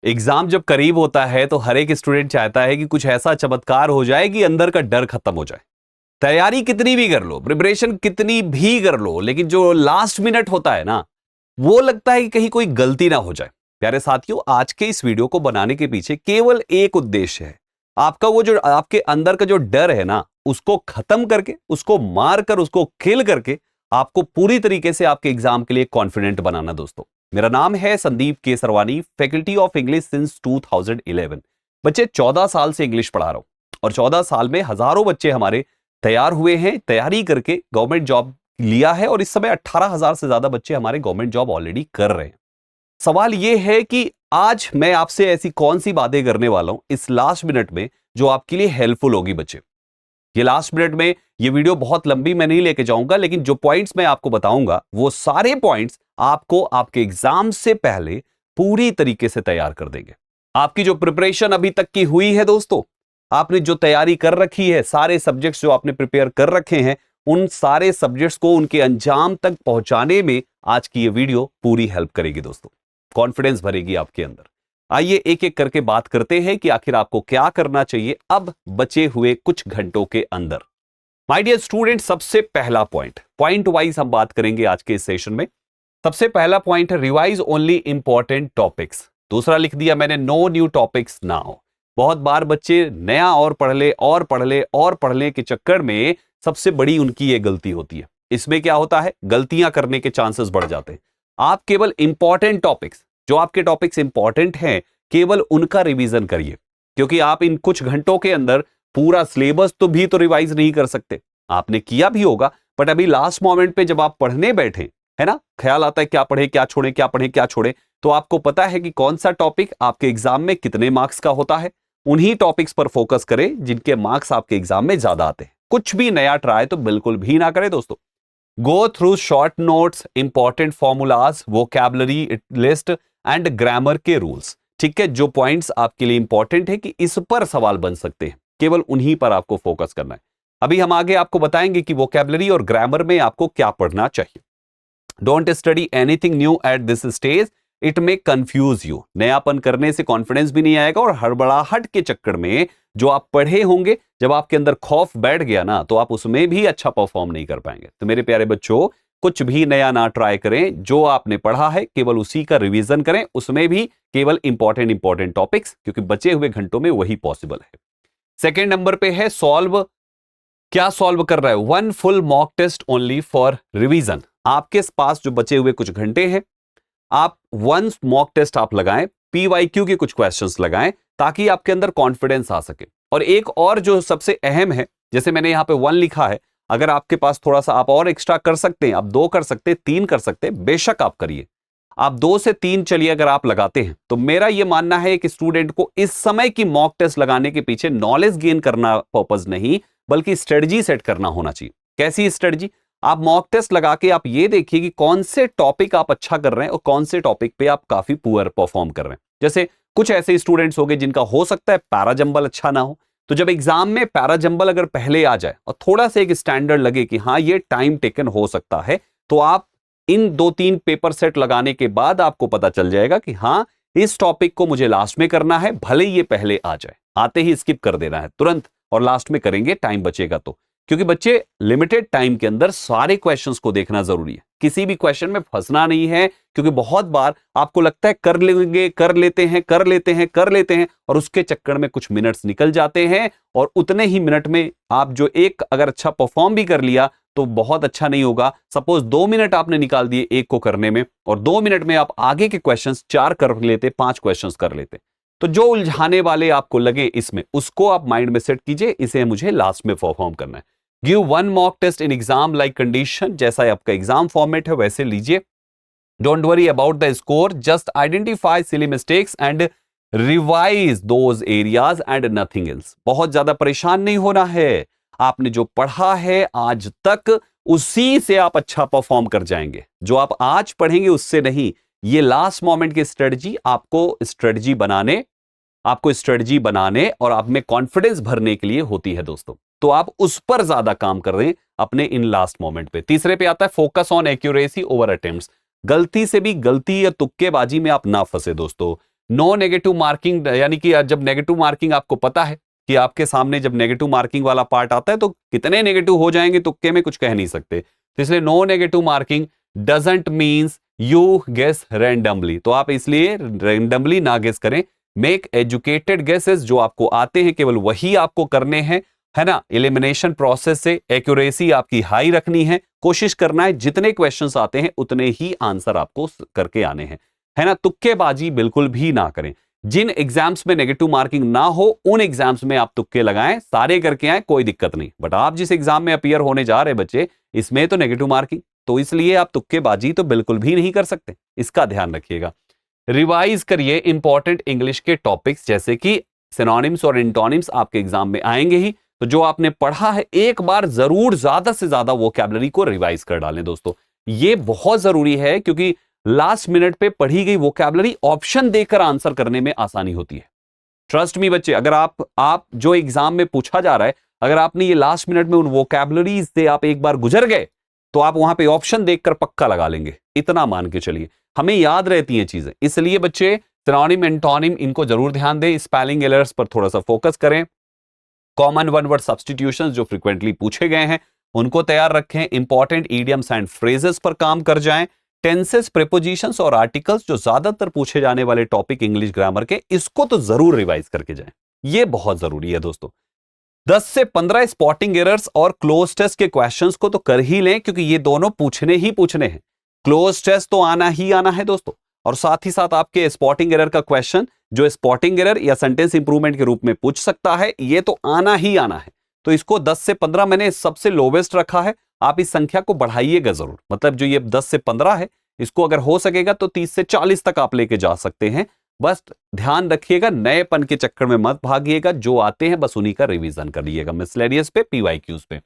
Exam जब करीब होता है तो हर एक स्टूडेंट चाहता है कि कुछ ऐसा चमत्कार हो जाए कि अंदर का डर खत्म हो जाए। तैयारी कितनी भी कर लो, प्रिपरेशन कितनी भी कर लो, लेकिन जो लास्ट मिनट होता है ना, वो लगता है कि कहीं कोई गलती ना हो जाए। प्यारे साथियों, आज के इस वीडियो को बनाने के पीछे केवल एक उद्देश्य है। आपका वो जो आपके अंदर का जो डर है ना, उसको खत्म करके, उसको मार कर, उसको किल करके आपको पूरी तरीके से आपके एग्जाम के लिए कॉन्फिडेंट बनाना। दोस्तों, मेरा नाम है Sandeep Kesarwani, faculty of English since 2011। बच्चे 14 साल से इंग्लिश पढ़ा रहा हूं और 14 साल में हजारों बच्चे हमारे तैयार हुए हैं, तैयारी करके गवर्नमेंट जॉब लिया है और इस समय 18,000 से ज्यादा बच्चे हमारे गवर्नमेंट जॉब ऑलरेडी कर रहे हैं। सवाल यह है कि आज मैं आपसे ऐसी कौन सी बातें करने वाला हूं इस लास्ट मिनट में जो आपके लिए हेल्पफुल होगी। बच्चे, ये लास्ट मिनट में ये वीडियो बहुत लंबी मैं नहीं लेके जाऊंगा, लेकिन जो पॉइंट्स मैं आपको बताऊंगा वो सारे पॉइंट्स आपको आपके एग्जाम से पहले पूरी तरीके से तैयार कर देंगे। आपकी जो प्रिपरेशन अभी तक की हुई है दोस्तों, आपने जो तैयारी कर रखी है, सारे सब्जेक्ट्स जो आपने प्रिपेयर कर रखे हैं, उन सारे सब्जेक्ट्स को उनके अंजाम तक पहुंचाने में आज की ये वीडियो पूरी हेल्प करेगी। दोस्तों, कॉन्फिडेंस भरेगी आपके अंदर। आइए एक एक करके बात करते हैं कि आखिर आपको क्या करना चाहिए अब बचे हुए कुछ घंटों के अंदर। माय डियर स्टूडेंट, सबसे पहला पॉइंट वाइज हम बात करेंगे आज के इस सेशन में। सबसे पहला पॉइंट है रिवाइज ओनली इंपॉर्टेंट टॉपिक्स। दूसरा लिख दिया मैंने, नो न्यू टॉपिक्स नाउ। बहुत बार बच्चे नया और पढ़ ले और पढ़ ले और पढ़ ले के चक्कर में सबसे बड़ी उनकी ये गलती होती है। इसमें क्या होता है, गलतियां करने के चांसेस बढ़ जाते हैं। आप केवल इंपॉर्टेंट टॉपिक्स, जो आपके टॉपिक्स इंपॉर्टेंट हैं, केवल उनका रिवीजन करिए, क्योंकि आप इन कुछ घंटों के अंदर पूरा सिलेबस तो रिवाइज नहीं कर सकते। आपने किया भी होगा, बट अभी लास्ट मोमेंट पे जब आप पढ़ने बैठे, है ना, ख्याल आता है क्या पढ़े क्या छोड़े, क्या पढ़े क्या छोड़े, तो आपको पता है कि कौन सा टॉपिक आपके एग्जाम में कितने मार्क्स का होता है। उन्हीं टॉपिक्स पर फोकस करें जिनके मार्क्स आपके एग्जाम में ज्यादा आते हैं। कुछ भी नया ट्राई तो बिल्कुल भी ना करें दोस्तों। Go through short notes, important formulas, vocabulary list and grammar के रूल्स। ठीक है, जो पॉइंट्स आपके लिए इंपॉर्टेंट है कि इस पर सवाल बन सकते हैं, केवल उन्हीं पर आपको फोकस करना है। अभी हम आगे आपको बताएंगे कि वोकैबुलरी और ग्रामर में आपको क्या पढ़ना चाहिए। Don't study anything new at this stage, it may confuse you. नयापन करने से कॉन्फिडेंस भी नहीं आएगा और हड़बड़ाहट के चक्कर में जो आप पढ़े होंगे, जब आपके अंदर खौफ बैठ गया ना, तो आप उसमें भी अच्छा परफॉर्म नहीं कर पाएंगे। तो मेरे प्यारे बच्चों, कुछ भी नया ना ट्राई करें, जो आपने पढ़ा है केवल उसी का रिवीजन करें, उसमें भी केवल इंपॉर्टेंट टॉपिक्स, क्योंकि बचे हुए घंटों में वही पॉसिबल है। सेकेंड नंबर पे है सॉल्व। क्या सॉल्व कर रहा है? One full mock test only for revision. आपके पास जो बचे हुए कुछ घंटे हैं, आप वन मॉक टेस्ट आप लगाएं, पीवाईक्यू के कुछ क्वेश्चंस लगाएं, ताकि आपके अंदर कॉन्फिडेंस आ सके। और एक और जो सबसे अहम है, जैसे मैंने यहां पे 1 लिखा है, अगर आपके पास थोड़ा सा आप और एक्स्ट्रा कर सकते हैं, आप 2 कर सकते हैं, 3 कर सकते हैं, बेशक आप करिए। आप 2 से 3 चलिए अगर आप लगाते हैं, तो मेरा यह मानना है कि स्टूडेंट को इस समय की मॉक टेस्ट लगाने के पीछे नॉलेज गेन करना पर्पस नहीं, बल्कि स्ट्रेटजी सेट करना होना चाहिए। कैसी स्ट्रेटजी? आप मॉक टेस्ट लगा के आप ये देखिए कि कौन से टॉपिक आप अच्छा कर रहे हैं और कौन से टॉपिक पे आप काफी पुअर परफॉर्म कर रहे हैं। जैसे कुछ ऐसे स्टूडेंट्स होंगे जिनका हो सकता है पैराजंबल अच्छा ना हो, तो जब एग्जाम में पैराजंबल अगर पहले आ जाए और थोड़ा सा एक स्टैंडर्ड लगे कि हाँ ये टाइम टेकन हो सकता है, तो आप इन 2-3 पेपर सेट लगाने के बाद आपको पता चल जाएगा कि हाँ इस टॉपिक को मुझे लास्ट में करना है, भले ये पहले आ जाए, आते ही स्किप कर देना है तुरंत और लास्ट में करेंगे, टाइम बचेगा तो। क्योंकि बच्चे लिमिटेड टाइम के अंदर सारे क्वेश्चंस को देखना जरूरी है, किसी भी क्वेश्चन में फंसना नहीं है। क्योंकि बहुत बार आपको लगता है कर लेंगे, कर लेते हैं और उसके चक्कर में कुछ मिनट्स निकल जाते हैं और उतने ही मिनट में आप जो एक अगर अच्छा परफॉर्म भी कर लिया तो बहुत अच्छा नहीं होगा। सपोज 2 मिनट आपने निकाल दिए एक को करने में और 2 मिनट में आप आगे के क्वेश्चंस 4 कर लेते, 5 क्वेश्चंस कर लेते, तो जो उलझाने वाले आपको लगे इसमें, उसको आप माइंड में सेट कीजिए, इसे मुझे लास्ट में परफॉर्म करना है। Give 1 mock test in exam like condition. जैसा आपका एग्जाम फॉर्मेट है वैसे लीजिए। Don't worry about the score, just identify silly mistakes and revise those areas and nothing else. बहुत ज्यादा परेशान नहीं होना है, आपने जो पढ़ा है आज तक उसी से आप अच्छा परफॉर्म कर जाएंगे। जो आप आज पढ़ेंगे उससे नहीं। ये लास्ट मोमेंट की स्ट्रेटजी आपको स्ट्रेटजी बनाने और आप में कॉन्फिडेंस भरने के लिए होती है दोस्तों। तो आप उस पर ज्यादा काम कर रहे हैं अपने इन लास्ट मोमेंट पे। तीसरे पे आता है focus on accuracy over attempts. गलती से भी गलती या तुक्केबाजी में आप ना फंसे दोस्तों। नो नेगेटिव मार्किंग, यानी कि जब नेगेटिव मार्किंग आपको पता है कि आपके सामने जब नेगेटिव मार्किंग वाला पार्ट आता है तो कितने नेगेटिव हो जाएंगे तुक्के में कुछ कह नहीं सकते, तो इसलिए no negative marking doesn't means you guess randomly, तो आप इसलिए रैंडमली ना गेस करें। मेक एजुकेटेड गेसेस, जो आपको आते हैं केवल वही आपको करने हैं, है ना। एलिमिनेशन प्रोसेस से एक्यूरेसी आपकी हाई रखनी है, कोशिश करना है जितने क्वेश्चंस आते हैं उतने ही आंसर आपको करके आने हैं, है ना। तुक्केबाजी बिल्कुल भी ना करें। जिन एग्जाम्स में नेगेटिव मार्किंग ना हो उन एग्जाम्स में आप तुक्के लगाएं, सारे करके आए, कोई दिक्कत नहीं। बट आप जिस एग्जाम में अपीयर होने जा रहे बच्चे, इसमें तो नेगेटिव मार्किंग, तो इसलिए आप तुक्केबाजी तो बिल्कुल भी नहीं कर सकते, इसका ध्यान रखिएगा। रिवाइज करिए इंपॉर्टेंट इंग्लिश के टॉपिक्स, जैसे कि सिनोनिम्स और एंटोनिम्स आपके एग्जाम में आएंगे ही, तो जो आपने पढ़ा है एक बार जरूर ज्यादा से ज्यादा वोकैबुलरी को रिवाइज कर डालें दोस्तों। ये बहुत जरूरी है क्योंकि लास्ट मिनट पे पढ़ी गई वोकैबुलरी ऑप्शन देकर आंसर करने में आसानी होती है। ट्रस्ट मी बच्चे, अगर आप जो एग्जाम में पूछा जा रहा है, अगर आपने ये लास्ट मिनट में उन वोकैबुलरीज से आप एक बार गुजर गए तो आप वहां पे ऑप्शन देखकर पक्का लगा लेंगे, इतना मान के चलिए। हमें याद रहती हैं चीजें, इसलिए बच्चे सिनोनिम एंटोनिम इनको जरूर ध्यान दें। स्पेलिंग एरर्स पर थोड़ा सा फोकस करें। कॉमन वन वर्ड सब्स्टिट्यूशंस जो फ्रीक्वेंटली पूछे गए हैं उनको तैयार रखें। इंपॉर्टेंट इडियम्स एंड फ्रेजेस पर काम कर जाएं। टेंसेस, प्रीपोजिशंस और आर्टिकल्स जो ज्यादातर पूछे जाने वाले टॉपिक इंग्लिश ग्रामर के, इसको तो जरूर रिवाइज करके जाएं, ये बहुत जरूरी है दोस्तों। 10 से 15 स्पॉटिंग एरर्स और क्लोज टेस्ट के क्वेश्चंस को तो कर ही लें, क्योंकि ये दोनों पूछने ही पूछने हैं। क्लोज टेस्ट तो आना ही आना है दोस्तों, और साथ ही साथ आपके स्पॉटिंग एरर का क्वेश्चन जो स्पॉटिंग एरर या सेंटेंस इंप्रूवमेंट के रूप में पूछ सकता है, ये तो आना ही आना है। तो इसको 10 से 15 मैंने सबसे लोवेस्ट रखा है, आप इस संख्या को बढ़ाइएगा जरूर। मतलब जो ये 10 से 15 है, इसको अगर हो सकेगा तो 30 से 40 तक आप लेके जा सकते हैं। बस ध्यान रखिएगा, नएपन के चक्कर में मत भागिएगा, जो आते हैं बस उन्हीं का रिवीजन करिएगा। मिसलेनियस पे, पीवाईक्यूज पे,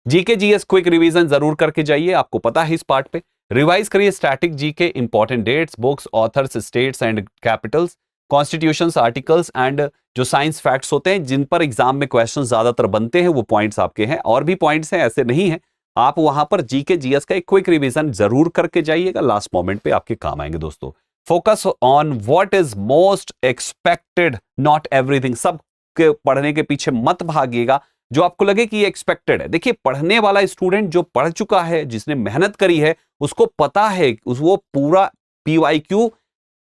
जीके जीएस क्विक रिवीजन जरूर करके जाइए, आपको पता है इस पार्ट पे। रिवाइज करिए static GK, important dates, books, authors, states and capitals, constitutions, articles and जो साइंस फैक्ट्स होते हैं जिन पर एग्जाम में क्वेश्चन ज्यादातर बनते हैं, वो पॉइंट्स आपके हैं। और भी पॉइंट्स हैं, ऐसे नहीं है, आप वहां पर जीके जीएस का एक क्विक रिवीजन जरूर करके जाइएगा, लास्ट मोमेंट पे आपके काम आएंगे दोस्तों। Focus on what is most expected, not everything. सब के पढ़ने के पीछे मत भागिएगा जो आपको लगे कि ये एक्सपेक्टेड है। देखिए, पढ़ने वाला स्टूडेंट जो पढ़ चुका है, जिसने मेहनत करी है, उसको पता है, वो पूरा पीवाईक्यू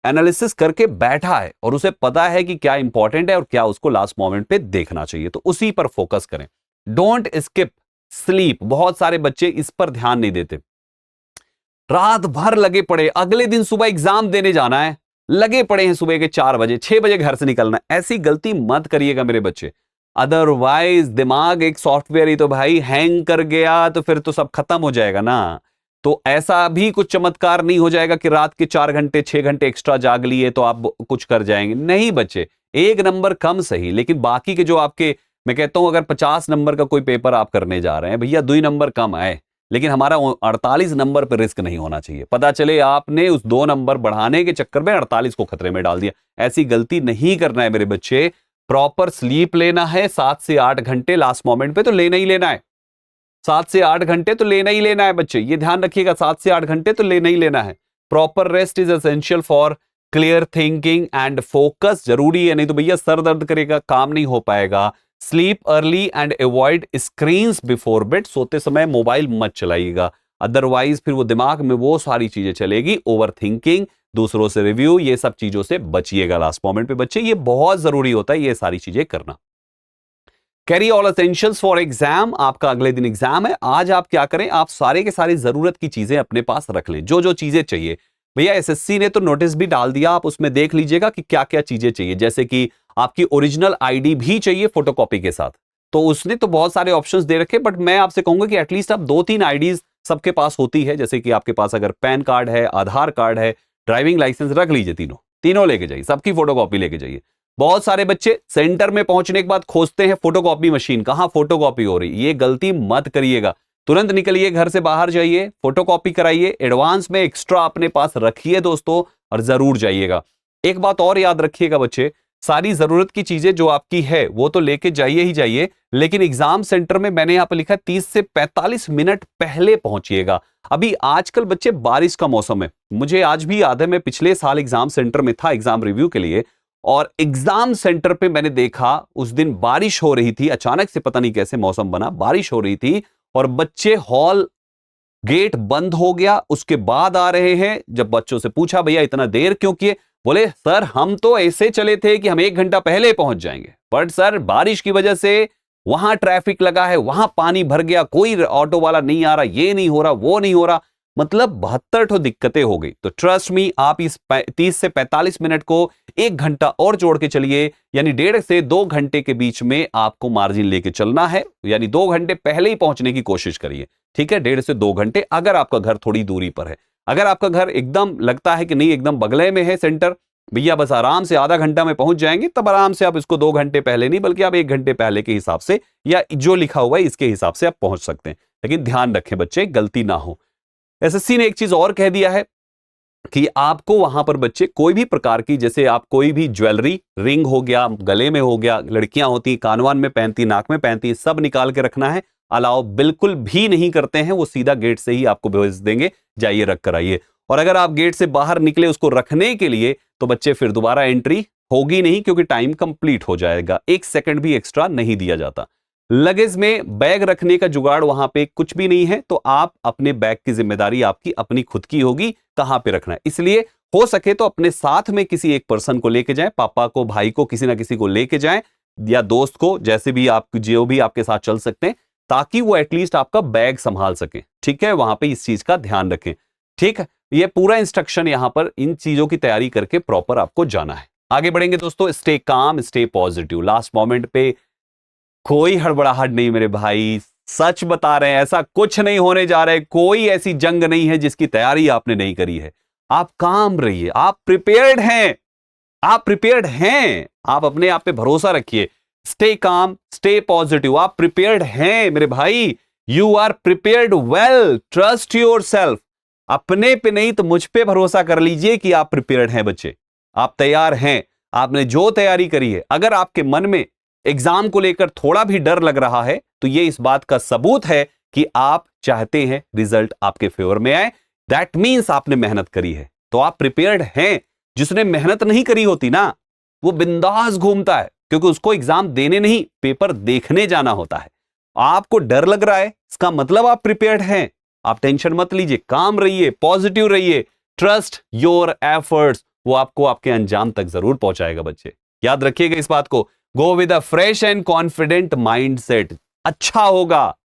एनालिसिस करके बैठा है और उसे पता है कि क्या इंपॉर्टेंट है और क्या उसको लास्ट मोमेंट पे देखना चाहिए, तो उसी पर फोकस करें। Don't skip sleep. बहुत सारे बच्चे इस पर ध्यान नहीं देते, रात भर लगे पड़े, अगले दिन सुबह एग्जाम देने जाना है, लगे पड़े हैं सुबह के 4 बजे, 6 बजे घर से निकलना है। ऐसी गलती मत करिएगा मेरे बच्चे, अदरवाइज दिमाग एक सॉफ्टवेयर ही तो भाई हैंग कर गया तो फिर तो सब खत्म हो जाएगा ना। तो ऐसा भी कुछ चमत्कार नहीं हो जाएगा कि रात के 4 घंटे 6 घंटे एक्स्ट्रा जाग लिए तो आप कुछ कर जाएंगे। नहीं बच्चे, 1 नंबर कम सही, लेकिन बाकी के जो आपके, मैं कहता हूं अगर 50 नंबर का कोई पेपर आप करने जा रहे हैं, भैया 2 नंबर कम आए, लेकिन हमारा 48 नंबर पर रिस्क नहीं होना चाहिए। पता चले आपने उस 2 नंबर बढ़ाने के चक्कर में 48 को खतरे में डाल दिया। ऐसी गलती नहीं करना है मेरे बच्चे। प्रॉपर स्लीप लेना है, 7 से 8 घंटे लास्ट मोमेंट पे तो लेना ही लेना है। 7 से 8 घंटे तो लेना ही लेना है बच्चे, ये ध्यान रखिएगा, 7 से 8 घंटे तो लेना ही लेना है। Proper rest is essential for clear thinking and focus, जरूरी है, नहीं तो भैया सर दर्द करेगा, काम नहीं हो पाएगा। Sleep early and avoid screens before bed, सोते समय मोबाइल मत चलाइएगा, अदरवाइज फिर वो दिमाग में वो सारी चीजें चलेगी, ओवर थिंकिंग, दूसरों से रिव्यू, ये सब चीजों से बचिएगा लास्ट मोमेंट पे बच्चे, ये बहुत जरूरी होता है ये सारी चीजें करना। Carry all essentials for exam, आपका अगले दिन एग्जाम है। आज आप क्या करें, आप सारे के सारी जरूरत की चीजें अपने पास रख लें, जो जो चीजें चाहिए। भैया एसएससी ने तो नोटिस भी डाल दिया, आप उसमें देख लीजिएगा कि क्या क्या चीजें चाहिए, जैसे कि आपकी ओरिजिनल आईडी भी चाहिए फोटोकॉपी के साथ। तो उसने तो बहुत सारे ऑप्शंस दे रखे, बट मैं आपसे कहूंगा कि एटलीस्ट आप 2-3 आईडीज सबके पास होती है, जैसे कि आपके पास अगर पैन कार्ड है, आधार कार्ड है, ड्राइविंग लाइसेंस, रख लीजिए, तीनों लेके जाइए, सबकी फोटोकॉपी लेके जाइए। बहुत सारे बच्चे सेंटर में पहुंचने के बाद खोजते हैं फोटोकॉपी मशीन, कहां फोटोकॉपी हो रही, ये गलती मत करिएगा। तुरंत निकलिए, घर से बाहर जाइए, फोटोकॉपी कराइए, एडवांस में एक्स्ट्रा अपने पास रखिए दोस्तों, और जरूर जाइएगा। एक बात और याद रखिएगा बच्चे, सारी जरूरत की चीजें जो आपकी है वो तो लेके जाइए ही जाइए, लेकिन एग्जाम सेंटर में मैंने यहां पर लिखा 30 से 45 मिनट पहले पहुंचिएगा। अभी आजकल बच्चे बारिश का मौसम है, मुझे आज भी याद है मैं पिछले साल एग्जाम सेंटर में था एग्जाम रिव्यू के लिए, और एग्जाम सेंटर पे मैंने देखा उस दिन बारिश हो रही थी, अचानक से पता नहीं कैसे मौसम बना, बारिश हो रही थी और बच्चे हॉल गेट बंद हो गया उसके बाद आ रहे हैं। जब बच्चों से पूछा भैया इतना देर क्यों किए, बोले सर हम तो ऐसे चले थे कि हम 1 घंटा पहले पहुंच जाएंगे, बट सर बारिश की वजह से वहां ट्रैफिक लगा है, वहां पानी भर गया, कोई ऑटो वाला नहीं आ रहा, ये नहीं हो रहा, वो नहीं हो रहा, मतलब 72 ठो दिक्कतें हो गई। तो ट्रस्ट मी, आप इस 30 से 45 मिनट को 1 घंटा और जोड़ के चलिए, यानी 1.5 से 2 घंटे के बीच में आपको मार्जिन लेके चलना है, यानी 2 घंटे पहले ही पहुंचने की कोशिश करिए। ठीक है, 1.5 से 2 घंटे अगर आपका घर थोड़ी दूरी पर है। अगर आपका घर एकदम लगता है कि नहीं एकदम बगले में है सेंटर, भैया बस आराम से आधा घंटा में पहुंच जाएंगे, तब आराम से आप इसको 2 घंटे पहले नहीं बल्कि आप 1 घंटे पहले के हिसाब से या जो लिखा हुआ है इसके हिसाब से आप पहुंच सकते हैं। लेकिन ध्यान रखें बच्चे, गलती ना हो। एसएससी ने एक चीज और कह दिया है कि आपको वहां पर बच्चे कोई भी प्रकार की, जैसे आप कोई भी ज्वेलरी, रिंग हो गया, गले में हो गया, लड़कियां होती कानवान में पहनती, नाक में पहनती, सब निकाल के रखना है। अलाउ बिल्कुल भी नहीं करते हैं, वो सीधा गेट से ही आपको भेज देंगे, जाइए रख कर आइए। और अगर आप गेट से बाहर निकले उसको रखने के लिए, तो बच्चे फिर दोबारा एंट्री होगी नहीं, क्योंकि टाइम कंप्लीट हो जाएगा, 1 सेकंड भी एक्स्ट्रा नहीं दिया जाता। लगेज में बैग रखने का जुगाड़ वहां पे कुछ भी नहीं है, तो आप अपने बैग की जिम्मेदारी आपकी अपनी खुद की होगी, कहां पे रखना है। इसलिए हो सके तो अपने साथ में किसी एक पर्सन को लेके जाएं, पापा को, भाई को, किसी ना किसी को लेके जाएं, या दोस्त को, जैसे भी आप जो भी आपके साथ चल सकते हैं, ताकि वो एटलीस्ट आपका बैग संभाल सके। ठीक है, वहां पे इस चीज का ध्यान रखें। ठीक है, ये पूरा इंस्ट्रक्शन यहां पर इन चीजों की तैयारी करके प्रॉपर आपको जाना है। आगे बढ़ेंगे दोस्तों, stay calm, stay positive. Last moment पे कोई हड़बड़ाहट नहीं मेरे भाई, सच बता रहे हैं, ऐसा कुछ नहीं होने जा रहा है, कोई ऐसी जंग नहीं है जिसकी तैयारी आपने नहीं करी है। आप काम रहिए, आप प्रिपेयर्ड हैं, आप प्रिपेयर्ड हैं, आप अपने आप पे भरोसा रखिए। स्टे काम, स्टे पॉजिटिव, आप प्रिपेयर्ड हैं मेरे भाई, you are prepared well, trust yourself. अपने पे नहीं तो मुझ पे भरोसा कर लीजिए कि आप प्रिपेयर्ड हैं बच्चे, आप तैयार हैं। आपने जो तैयारी करी है, अगर आपके मन में एग्जाम को लेकर थोड़ा भी डर लग रहा है, तो यह इस बात का सबूत है कि आप चाहते हैं रिजल्ट आपके फेवर में आए। दैट मीन्स आपने मेहनत करी है, तो आप प्रिपेयर्ड हैं। जिसने मेहनत नहीं करी होती ना, वो बिंदास घूमता है, क्योंकि उसको एग्जाम देने नहीं, पेपर देखने जाना होता है। आपको डर लग रहा है, इसका मतलब आप प्रिपेयर्ड हैं। आप टेंशन मत लीजिए, काम रहिए, पॉजिटिव रहिए, ट्रस्ट योर एफर्ट्स, वो आपको आपके अंजाम तक जरूर पहुंचाएगा बच्चे। याद रखिएगा इस बात को। Go with a fresh and confident mindset, अच्छा होगा।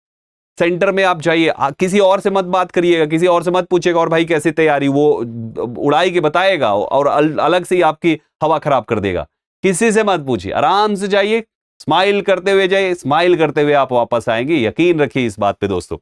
सेंटर में आप जाइए, किसी और से मत बात करिएगा, किसी और से मत पूछिएगा और भाई कैसे तैयारी, वो उड़ाई के बताएगा और अलग से ही आपकी हवा खराब कर देगा। किसी से मत पूछिए, आराम से जाइए, स्माइल करते हुए जाइए, स्माइल करते हुए आप वापस आएंगे, यकीन रखिए इस बात पे दोस्तों।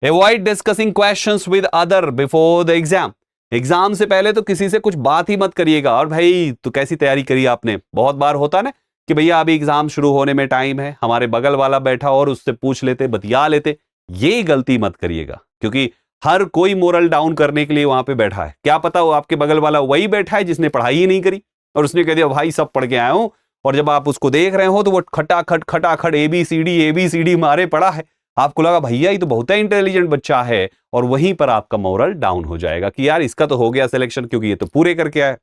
Avoid discussing questions with other before the exam. Exam से पहले तो किसी से कुछ बात ही मत करिएगा, और भाई तो कैसी तैयारी करी आपने। बहुत बार होता है ना कि भैया अभी एग्जाम शुरू होने में टाइम है, हमारे बगल वाला बैठा और उससे पूछ लेते, बतिया लेते। ये गलती मत करिएगा, क्योंकि हर कोई मोरल डाउन करने के लिए वहां पे बैठा है। क्या पता वो आपके बगल वाला वही बैठा है जिसने पढ़ाई ही नहीं करी, और उसने कह दिया भाई सब पढ़ के आया हूं, और जब आप उसको देख रहे हो तो वो खटाखट एबीसीडी मारे पड़ा है। आपको लगा भैया ये तो बहुत ही इंटेलिजेंट बच्चा है, और वहीं पर आपका मोरल डाउन हो जाएगा कि यार इसका तो हो गया सिलेक्शन, क्योंकि ये तो पूरे करके आया।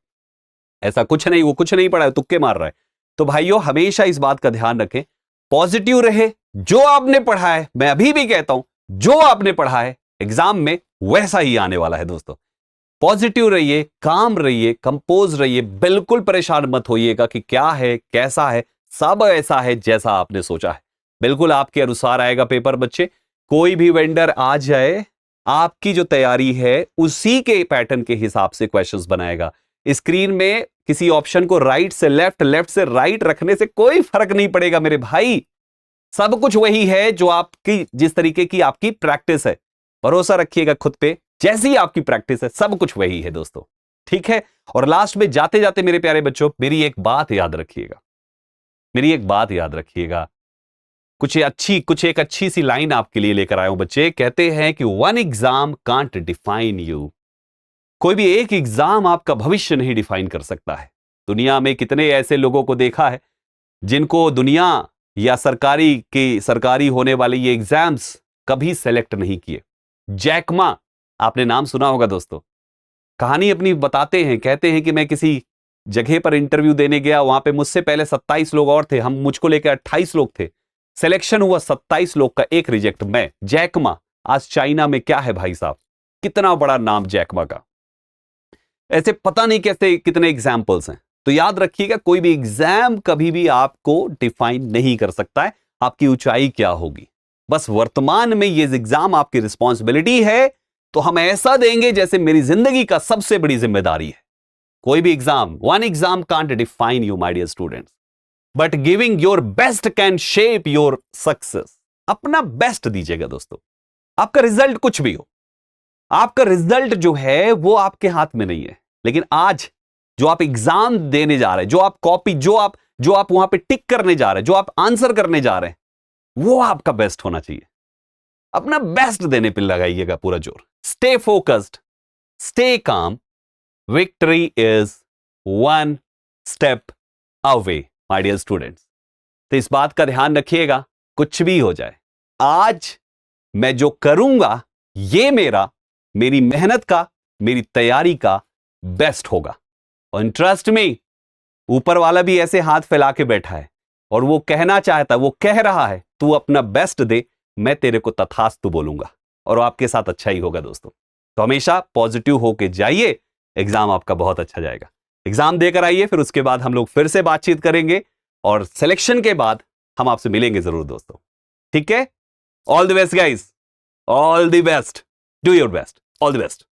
ऐसा कुछ नहीं, वो कुछ नहीं पढ़ा है, तुक्के मार रहा है। तो भाइयों हमेशा इस बात का ध्यान रखें, पॉजिटिव रहे। जो आपने पढ़ा है, मैं अभी भी कहता हूं, जो आपने पढ़ा है एग्जाम में वैसा ही आने वाला है दोस्तों। पॉजिटिव रहिए, काम रहिए, कंपोज रहिए, बिल्कुल परेशान मत होइएगा कि क्या है कैसा है, सब ऐसा है जैसा आपने सोचा है, बिल्कुल आपके अनुसार आएगा पेपर बच्चे। कोई भी वेंडर आ जाए, आपकी जो तैयारी है उसी के पैटर्न के हिसाब से क्वेश्चंस बनाएगा। स्क्रीन में किसी ऑप्शन को राइट से लेफ्ट, लेफ्ट से राइट रखने से कोई फर्क नहीं पड़ेगा मेरे भाई, सब कुछ वही है जो आपकी, जिस तरीके की आपकी प्रैक्टिस है। भरोसा रखिएगा खुद पे, जैसी आपकी प्रैक्टिस है सब कुछ वही है दोस्तों। ठीक है, और लास्ट में जाते जाते मेरे प्यारे बच्चों, मेरी एक बात याद रखिएगा, मेरी एक बात याद रखिएगा। कुछ एक अच्छी सी लाइन आपके लिए लेकर आया हूं बच्चे। कहते हैं कि one exam can't define you. कोई भी एक एग्जाम आपका भविष्य नहीं डिफाइन कर सकता है। दुनिया में कितने ऐसे लोगों को देखा है जिनको दुनिया या सरकारी होने वाले ये एग्जाम्स कभी सेलेक्ट नहीं किए। जैक मा, आपने नाम सुना होगा दोस्तों। कहानी अपनी बताते हैं, कहते हैं कि मैं किसी जगह पर इंटरव्यू देने गया, वहां पे मुझसे पहले 27 लोग और थे, मुझको लेकर 28 लोग थे, सिलेक्शन हुआ 27 लोग का, एक रिजेक्ट, मैं। जैक मा आज चाइना में क्या है भाई साहब, कितना बड़ा नाम जैक मा का। ऐसे पता नहीं कैसे कितने एग्जाम्पल्स हैं। तो याद रखिएगा, कोई भी एग्जाम कभी भी आपको डिफाइन नहीं कर सकता है आपकी ऊंचाई क्या होगी। बस वर्तमान में ये एग्जाम आपकी रिस्पॉन्सिबिलिटी है, तो हम ऐसा देंगे जैसे मेरी जिंदगी का सबसे बड़ी जिम्मेदारी है। कोई भी exam, one exam can't define you my dear students, but giving your best can shape your success. अपना बेस्ट दीजिएगा दोस्तों। आपका रिजल्ट कुछ भी हो, आपका रिजल्ट जो है वो आपके हाथ में नहीं है, लेकिन आज जो आप एग्जाम देने जा रहे हैं, जो आप कॉपी, जो आप वहां पे टिक करने जा रहे हैं, जो आप आंसर करने जा रहे हैं, वो आपका बेस्ट होना चाहिए। अपना बेस्ट देने पे लगाइएगा पूरा जोर। Stay focused, stay calm, victory is one step away my dear students. तो इस बात का ध्यान रखिएगा, कुछ भी हो जाए, आज मैं जो करूंगा ये मेरी मेहनत का, मेरी तैयारी का बेस्ट होगा। और ट्रस्ट में ऊपर वाला भी ऐसे हाथ फैला के बैठा है और वो कहना चाहता है, वो कह रहा है तू अपना बेस्ट दे, मैं तेरे को तथास्तु बोलूंगा और आपके साथ अच्छा ही होगा दोस्तों। तो हमेशा पॉजिटिव होके जाइए, एग्जाम आपका बहुत अच्छा जाएगा। एग्जाम देकर आइए, फिर उसके बाद हम लोग फिर से बातचीत करेंगे और सिलेक्शन के बाद हम आपसे मिलेंगे जरूर दोस्तों। ठीक है, all the best guys, all the best, do your best, all the best.